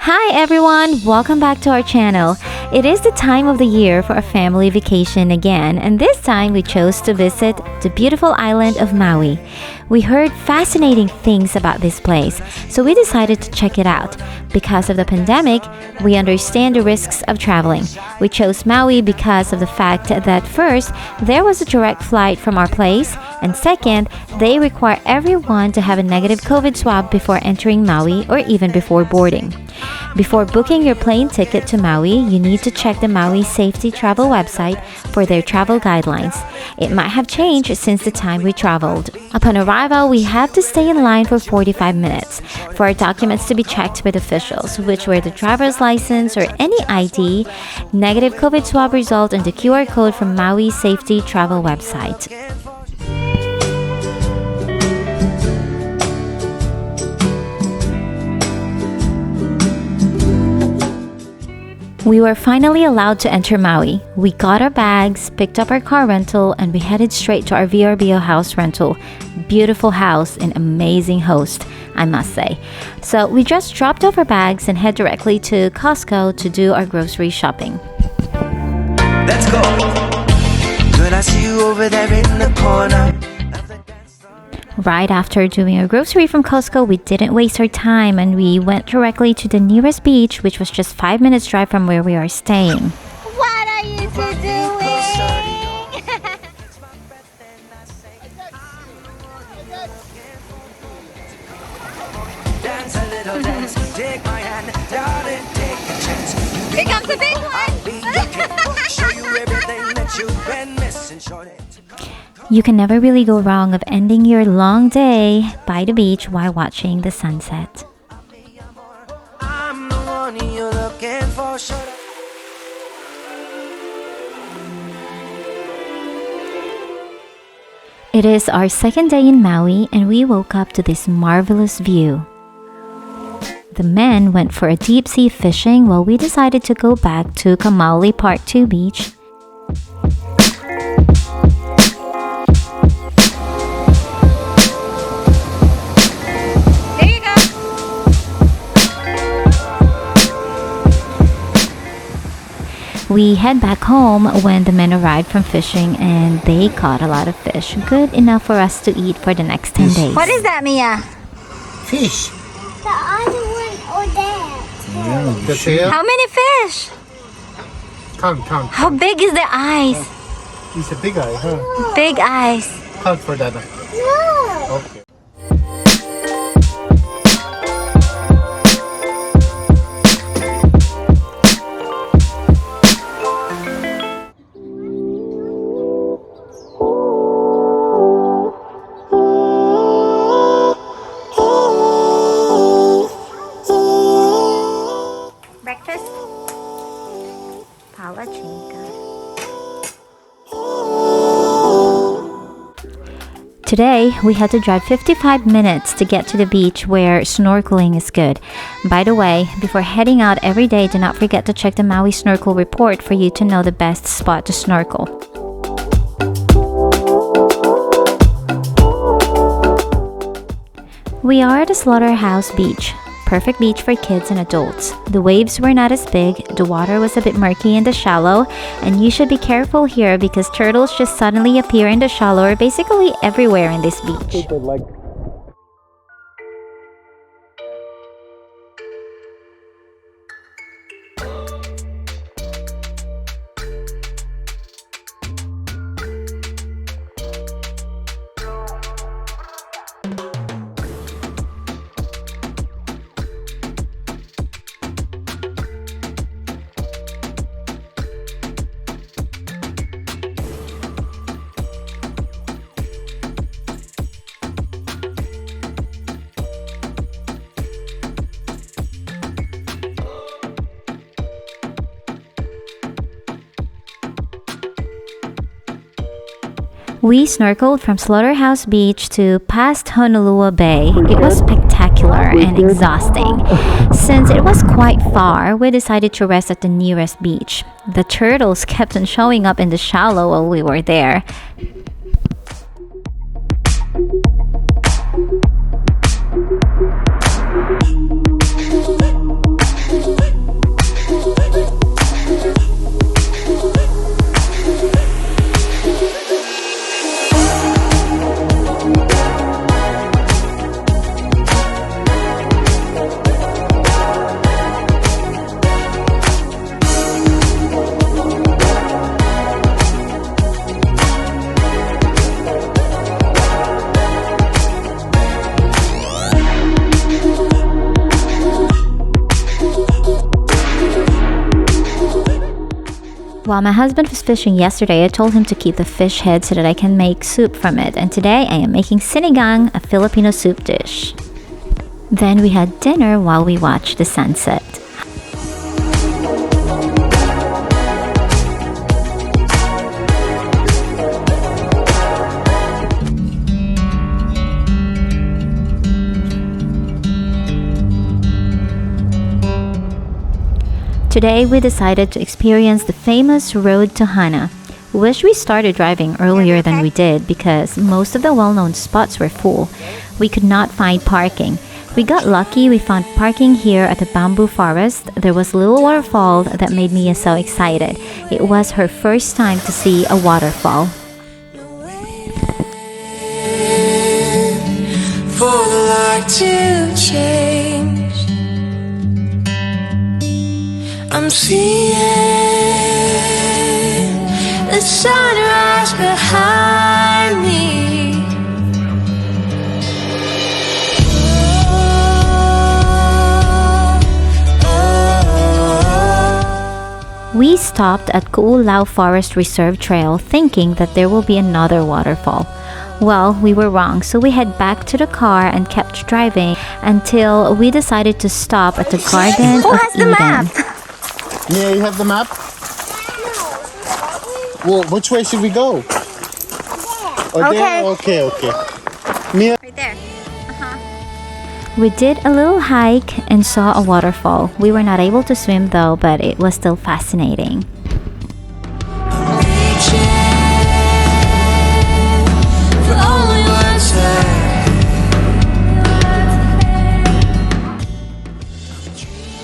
Hi everyone, welcome back to our channel. It is the time of the year for a family vacation again, and this time we chose to visit the beautiful island of Maui. We heard fascinating things about this place, so we decided to check it out. Because of the pandemic, we understand the risks of traveling. We chose Maui because of the fact that first, there was a direct flight from our place, and second, they require everyone to have a negative COVID swab before entering Maui or even before boarding. Before booking your plane ticket to Maui, you need to check the Maui Safety Travel website for their travel guidelines. It might have changed since the time we traveled. Upon arrival, we have to stay in line for 45 minutes for our documents to be checked with officials, which were the driver's license or any ID, negative COVID swab result, and the QR code from Maui Safety Travel website. We were finally allowed to enter Maui. We got our bags, picked up our car rental, and we headed straight to our VRBO house rental. Beautiful house and amazing host, I must say. So we just dropped off our bags and head directly to Costco to do our grocery shopping. Let's go. Good, I see you over there in the corner. Right after doing our grocery from Costco, we didn't waste our time and we went directly to the nearest beach, which was just 5 minutes drive from where we are staying. What are you two doing? Dance a little dance, take my hand, darling, take a chance. Here comes the big one. Show you everything that you've been missing, shorty. You can never really go wrong of ending your long day by the beach while watching the sunset. I'm the one you're looking for, shorty. It is our second day in Maui and we woke up to this marvelous view. The men went for a deep sea fishing while we decided to go back to Kamali Part 2 beach. There you go. We head back home when the men arrived from fishing and they caught a lot of fish, good enough for us to eat for the next 10 days. What is that, Mia? Fish. The other one or that? Yeah, the tail. How many fish? Count. How big is the eyes? It's a big eye, huh? Big eyes. Count for that. No. Okay. Breakfast? Palachinka. Today, we had to drive 55 minutes to get to the beach where snorkeling is good. By the way, before heading out every day, do not forget to check the Maui Snorkel Report for you to know the best spot to snorkel. We are at the Slaughterhouse beach. Perfect beach for kids and adults. The waves were not as big, the water was a bit murky in the shallow, and you should be careful here because turtles just suddenly appear in the shallow or basically everywhere in this beach. We snorkeled from Slaughterhouse Beach to past Honolulu Bay. It was spectacular and exhausting. Since it was quite far, we decided to rest at the nearest beach. The turtles kept on showing up in the shallow while we were there. While my husband was fishing yesterday, I told him to keep the fish head so that I can make soup from it. And today I am making sinigang, a Filipino soup dish. Then we had dinner while we watched the sunset. Today we decided to experience the famous road to Hana. Wish we started driving earlier than we did because most of the well-known spots were full. We could not find parking. We got lucky. We found parking here at the bamboo forest. There was a little waterfall that made Mia so excited. It was her first time to see a waterfall. For the light to change, I'm seeing the sunrise behind me. We stopped at Ku'ulau Forest Reserve Trail thinking that there will be another waterfall. Well, we were wrong, so we head back to the car and kept driving until we decided to stop at the Garden Who of has the Eden. map? Mia, you have the map? Well, which way should we go? Or there? Okay, okay. Mia? Right there. We did a little hike and saw a waterfall. We were not able to swim though, but it was still fascinating. For only one time.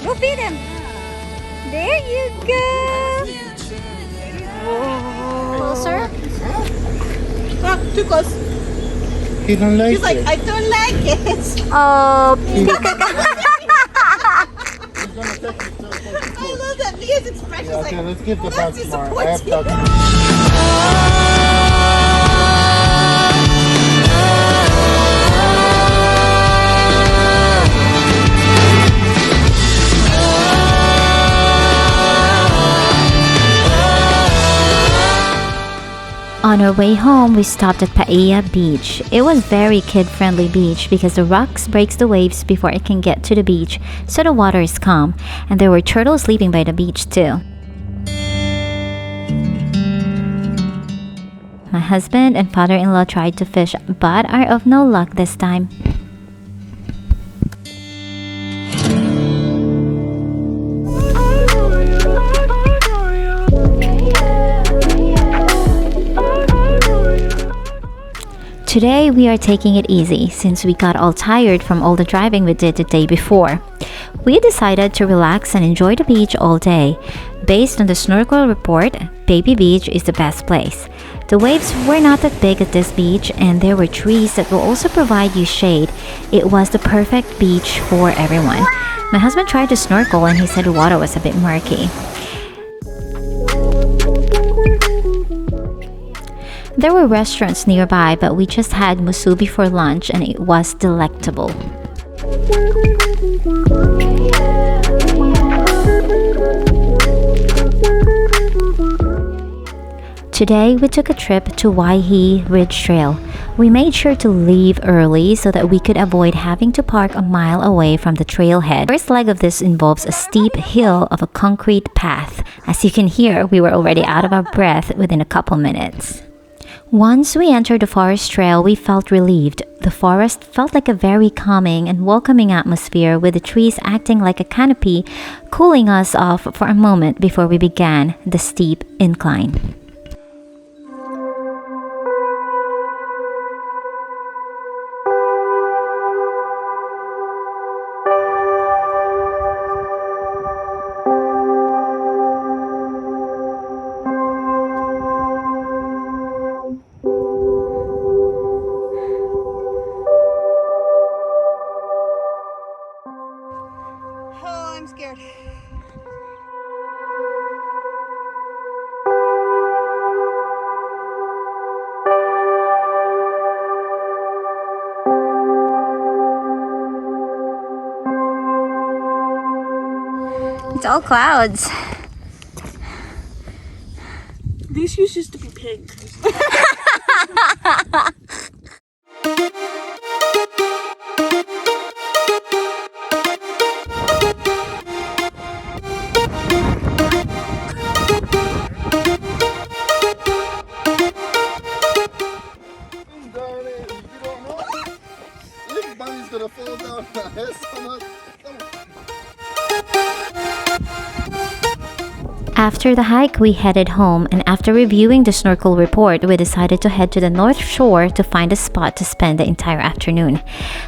Go feed him. There you go. Closer. Too close. He don't like He's like, it. I don't like it. Oh, I love that Mia's expression. Yeah, okay, let's give the that's back tomorrow. I have disappointing. ducks. On our way home, we stopped at Paia Beach. It was very kid-friendly beach because the rocks breaks the waves before it can get to the beach, so the water is calm. And there were turtles sleeping by the beach too. My husband and father-in-law tried to fish, but are of no luck this time. Today we are taking it easy since we got all tired from all the driving we did the day before. We decided to relax and enjoy the beach all day. Based on the snorkel report, Baby Beach is the best place. The waves were not that big at this beach and there were trees that will also provide you shade. It was the perfect beach for everyone. My husband tried to snorkel and he said the water was a bit murky. There were restaurants nearby, but we just had musubi for lunch and it was delectable. Today, we took a trip to Waihee Ridge Trail. We made sure to leave early so that we could avoid having to park a mile away from the trailhead. The first leg of this involves a steep hill of a concrete path. As you can hear, we were already out of our breath within a couple minutes. Once we entered the forest trail, we felt relieved. The forest felt like a very calming and welcoming atmosphere, with the trees acting like a canopy, cooling us off for a moment before we began the steep incline. Oh, I'm scared. It's all clouds. These shoes used to be pink. Darn it, you don't know. Look, bunny's gonna fall down. Yes, come on. After the hike, we headed home, and after reviewing the snorkel report, we decided to head to the North Shore to find a spot to spend the entire afternoon.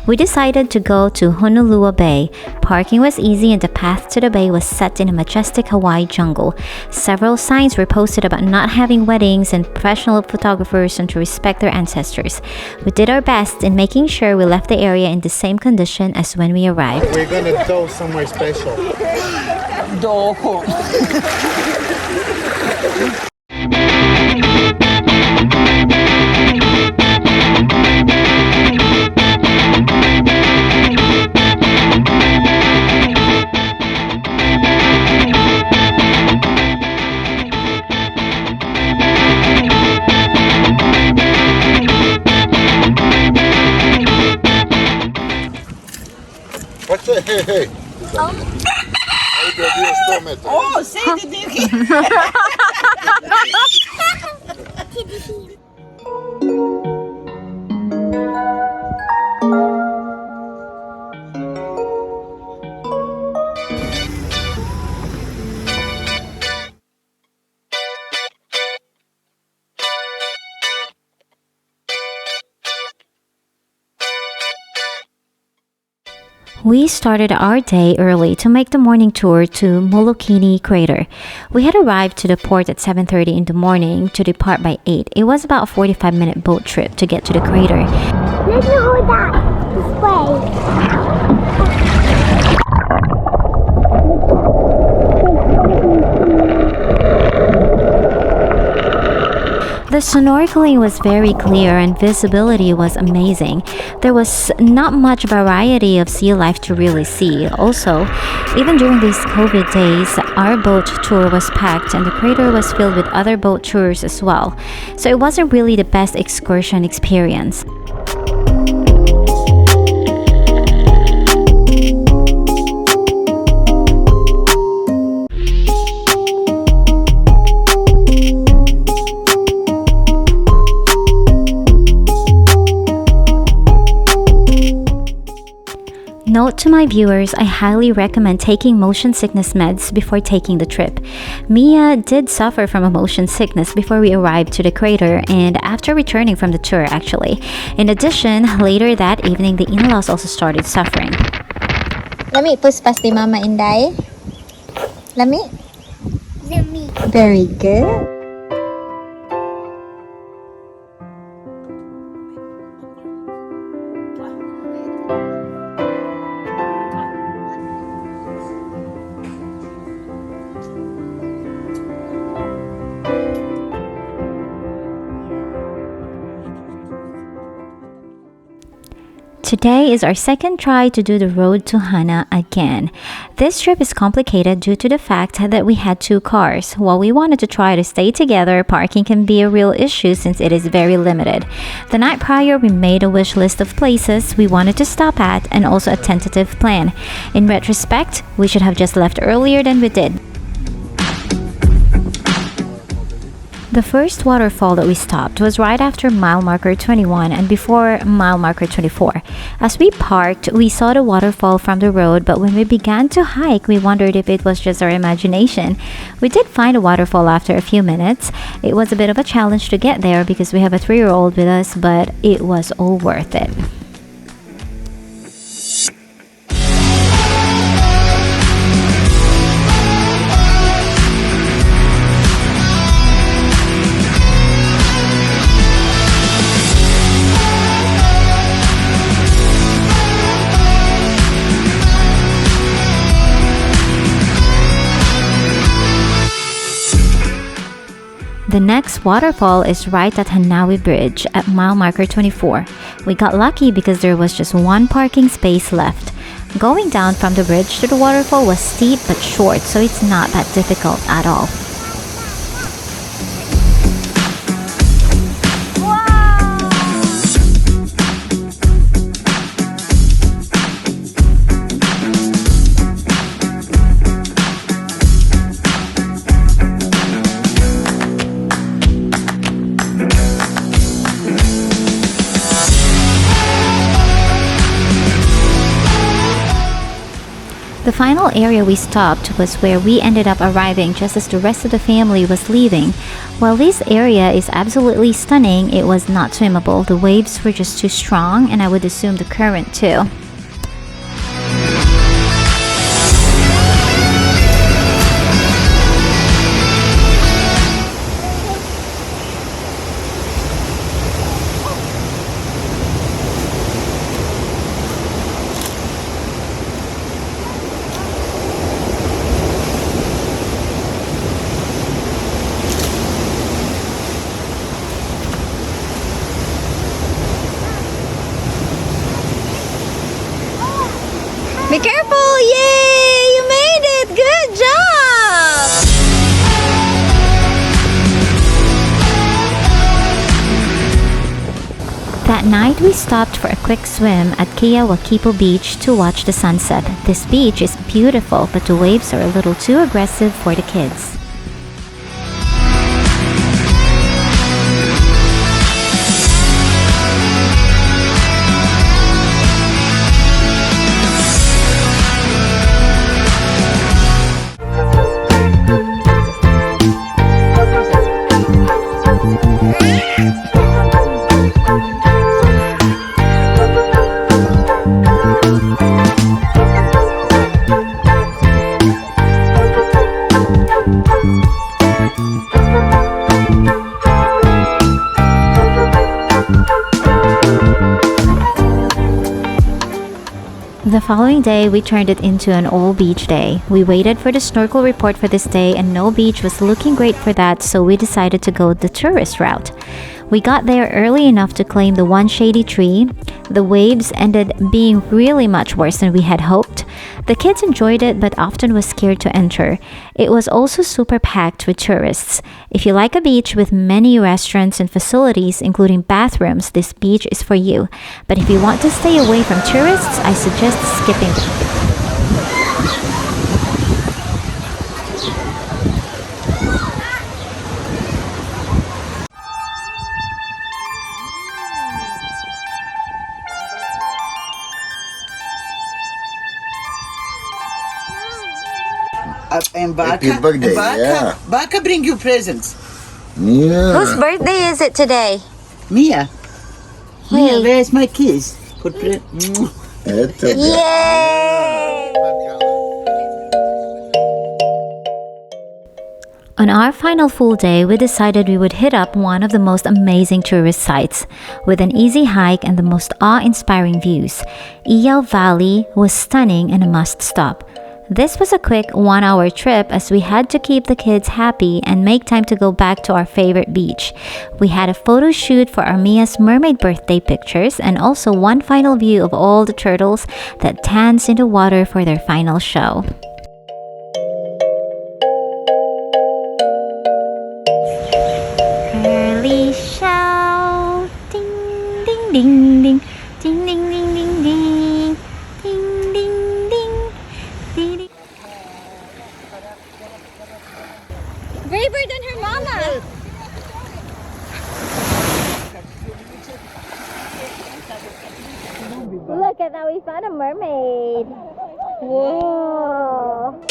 We decided to go to Honolulu Bay. Parking was easy and the path to the bay was set in a majestic Hawaii jungle. Several signs were posted about not having weddings and professional photographers and to respect their ancestors. We did our best in making sure we left the area in the same condition as when we arrived. We're gonna go somewhere special. What's that? Hey, hey. Oh, say the name. We started our day early to make the morning tour to Molokini crater. We had arrived to the port at 7:30 in the morning to depart by 8. It was about a 45-minute boat trip to get to the crater. Let's hold that this way. The snorkeling was very clear and visibility was amazing. There was not much variety of sea life to really see. Also, even during these COVID days, our boat tour was packed and the crater was filled with other boat tours as well. So it wasn't really the best excursion experience. Note to my viewers, I highly recommend taking motion sickness meds before taking the trip. Mia did suffer from a motion sickness before we arrived to the crater and after returning from the tour actually. In addition, later that evening the in-laws also started suffering. Lami, push pasti Mama Inday. Lami? Yummy. Very good. Today is our second try to do the road to Hana again. This trip is complicated due to the fact that we had 2 cars. While we wanted to try to stay together, parking can be a real issue since it is very limited. The night prior, we made a wish list of places we wanted to stop at and also a tentative plan. In retrospect, we should have just left earlier than we did. The first waterfall that we stopped was right after mile marker 21 and before mile marker 24. As we parked, we saw the waterfall from the road, but when we began to hike, we wondered if it was just our imagination. We did find a waterfall after a few minutes. It was a bit of a challenge to get there because we have a 3-year-old with us, but it was all worth it. The next waterfall is right at Hanaui Bridge at mile marker 24. We got lucky because there was just one parking space left. Going down from the bridge to the waterfall was steep but short, so it's not that difficult at all. The final area we stopped was where we ended up arriving just as the rest of the family was leaving. While this area is absolutely stunning, it was not swimmable. The waves were just too strong, and I would assume the current too. Be careful! Yay! You made it! Good job! That night we stopped for a quick swim at Kia Wakipo Beach to watch the sunset. This beach is beautiful, but the waves are a little too aggressive for the kids. The following day, we turned it into an all beach day. We waited for the snorkel report for this day and no beach was looking great for that, so we decided to go the tourist route. We got there early enough to claim the one shady tree. The waves ended being really much worse than we had hoped. The kids enjoyed it but often was scared to enter. It was also super packed with tourists. If you like a beach with many restaurants and facilities, including bathrooms, this beach is for you. But if you want to stay away from tourists, I suggest skipping. And Baka, Happy birthday, yeah. Baka bring you presents. Yeah. Whose birthday is it today? Mia. Hey. Mia, where's my kiss? Put Eto. Yay! On our final full day, we decided we would hit up one of the most amazing tourist sites with an easy hike and the most awe-inspiring views. Iyao Valley was stunning and a must-stop. This was a quick 1-hour trip as we had to keep the kids happy and make time to go back to our favorite beach. We had a photo shoot for our Mia's mermaid birthday pictures and also one final view of all the turtles that dance in the water for their final show. Early shout, ding ding ding ding, ding ding ding ding ding, ding ding ding, ding ding. Braver than her mama. Look at that, we found a mermaid. Whoa.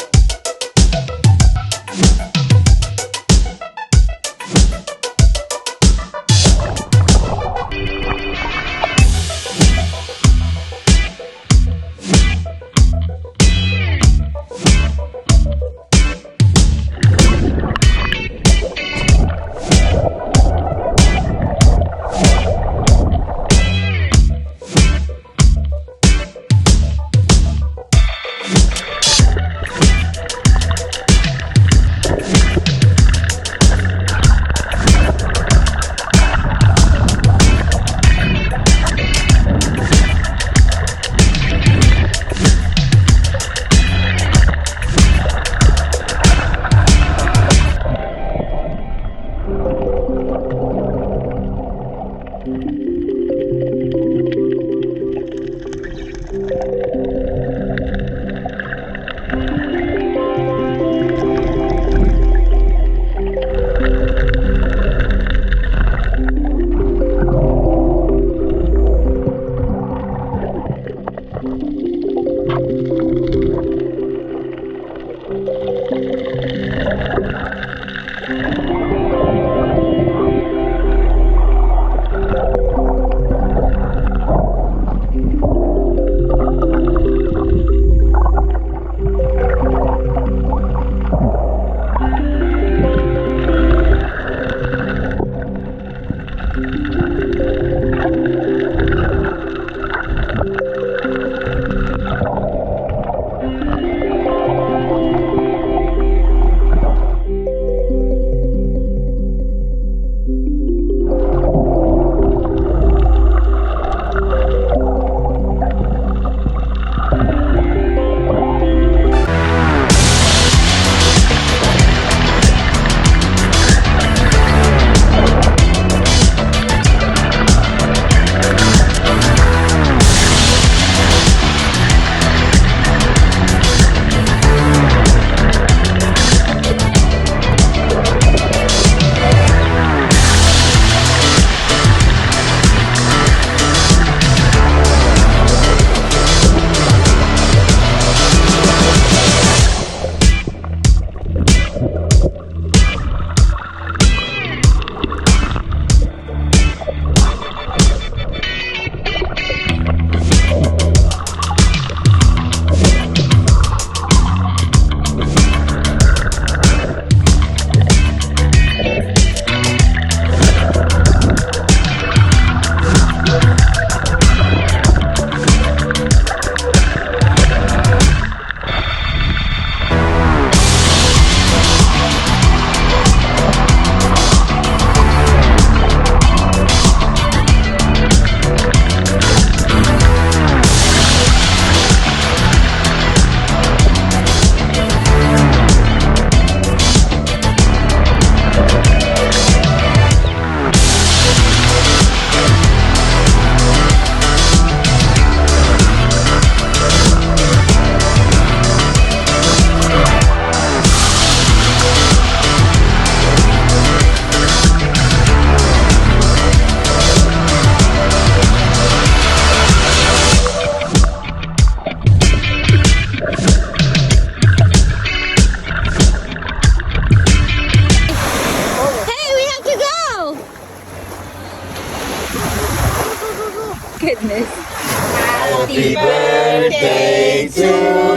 Goodness. Happy birthday to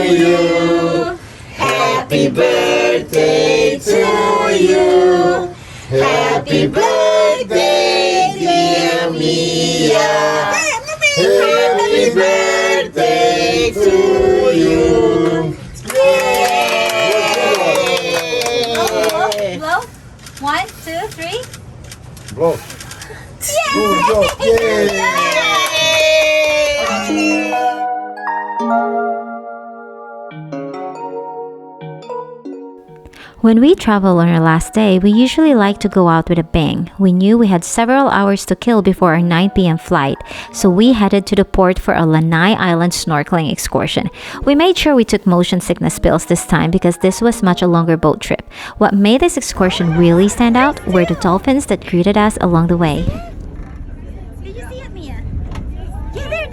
you. Happy birthday to you. Happy birthday, dear Mia. Happy birthday to you. Yay! Blow. 1, 2, 3. Blow. Good job. Yay! When we travel on our last day, we usually like to go out with a bang. We knew we had several hours to kill before our 9 p.m. flight, so we headed to the port for a Lanai Island snorkeling excursion. We made sure we took motion sickness pills this time because this was much a longer boat trip. What made this excursion really stand out were the dolphins that greeted us along the way. Did you see it, Mia? Yeah, there.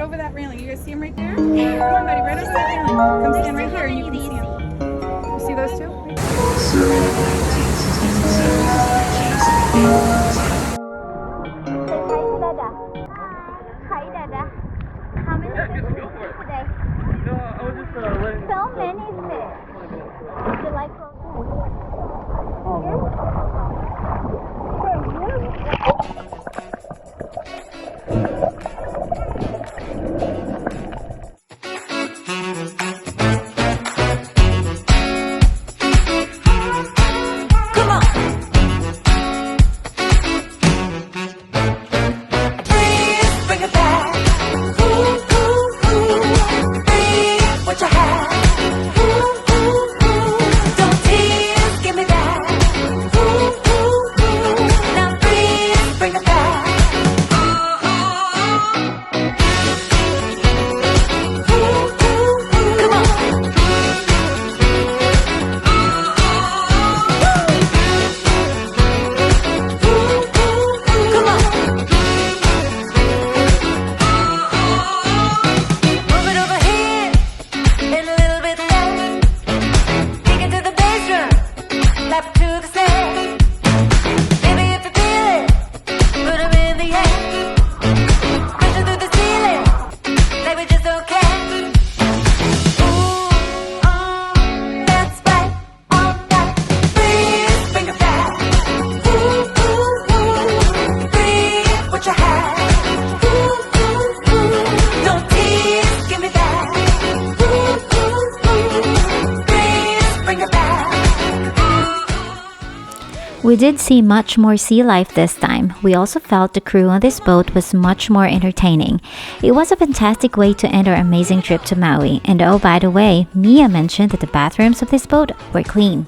over that railing. You guys see him right there? Come on, buddy, right over that railing. Come stand right here and you can see him. You see those two? Hi, Dada. How many fish did you see today? No, I was just letting. So many fish. Would you like to? Bring it back. Ooh, ooh, ooh. Bring what you had. Ooh, ooh, ooh. Don't tease, give me that. Ooh, ooh, ooh. Now please bring it back. Ooh, ooh, ooh. Come on. Come on. Move it over here, and a little bit there. Take it to the bedroom, lap to the stairs. Baby, if you feel it, put 'em in the air. Push it through the ceiling, like we just don't care. Ooh, that's right, all right. Please bring it back. Ooh, ooh, ooh. Bring what you had. Ooh, ooh, ooh. Don't tease, give me that. Ooh, ooh, ooh. Please bring it back. We did see much more sea life this time. We also felt the crew on this boat was much more entertaining. It was a fantastic way to end our amazing trip to Maui. And oh, by the way, Mia mentioned that the bathrooms of this boat were clean.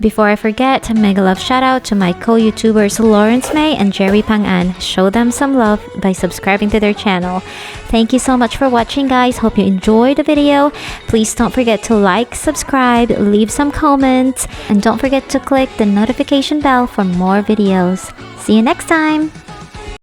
Before I forget, mega love shout out to my co-YouTubers Lawrence May and Jerry Pangan. Show them some love by subscribing to their channel. Thank you so much for watching, guys. Hope you enjoyed the video. Please don't forget to like, subscribe, leave some comments, and don't forget to click the notification bell for more videos. See you next time!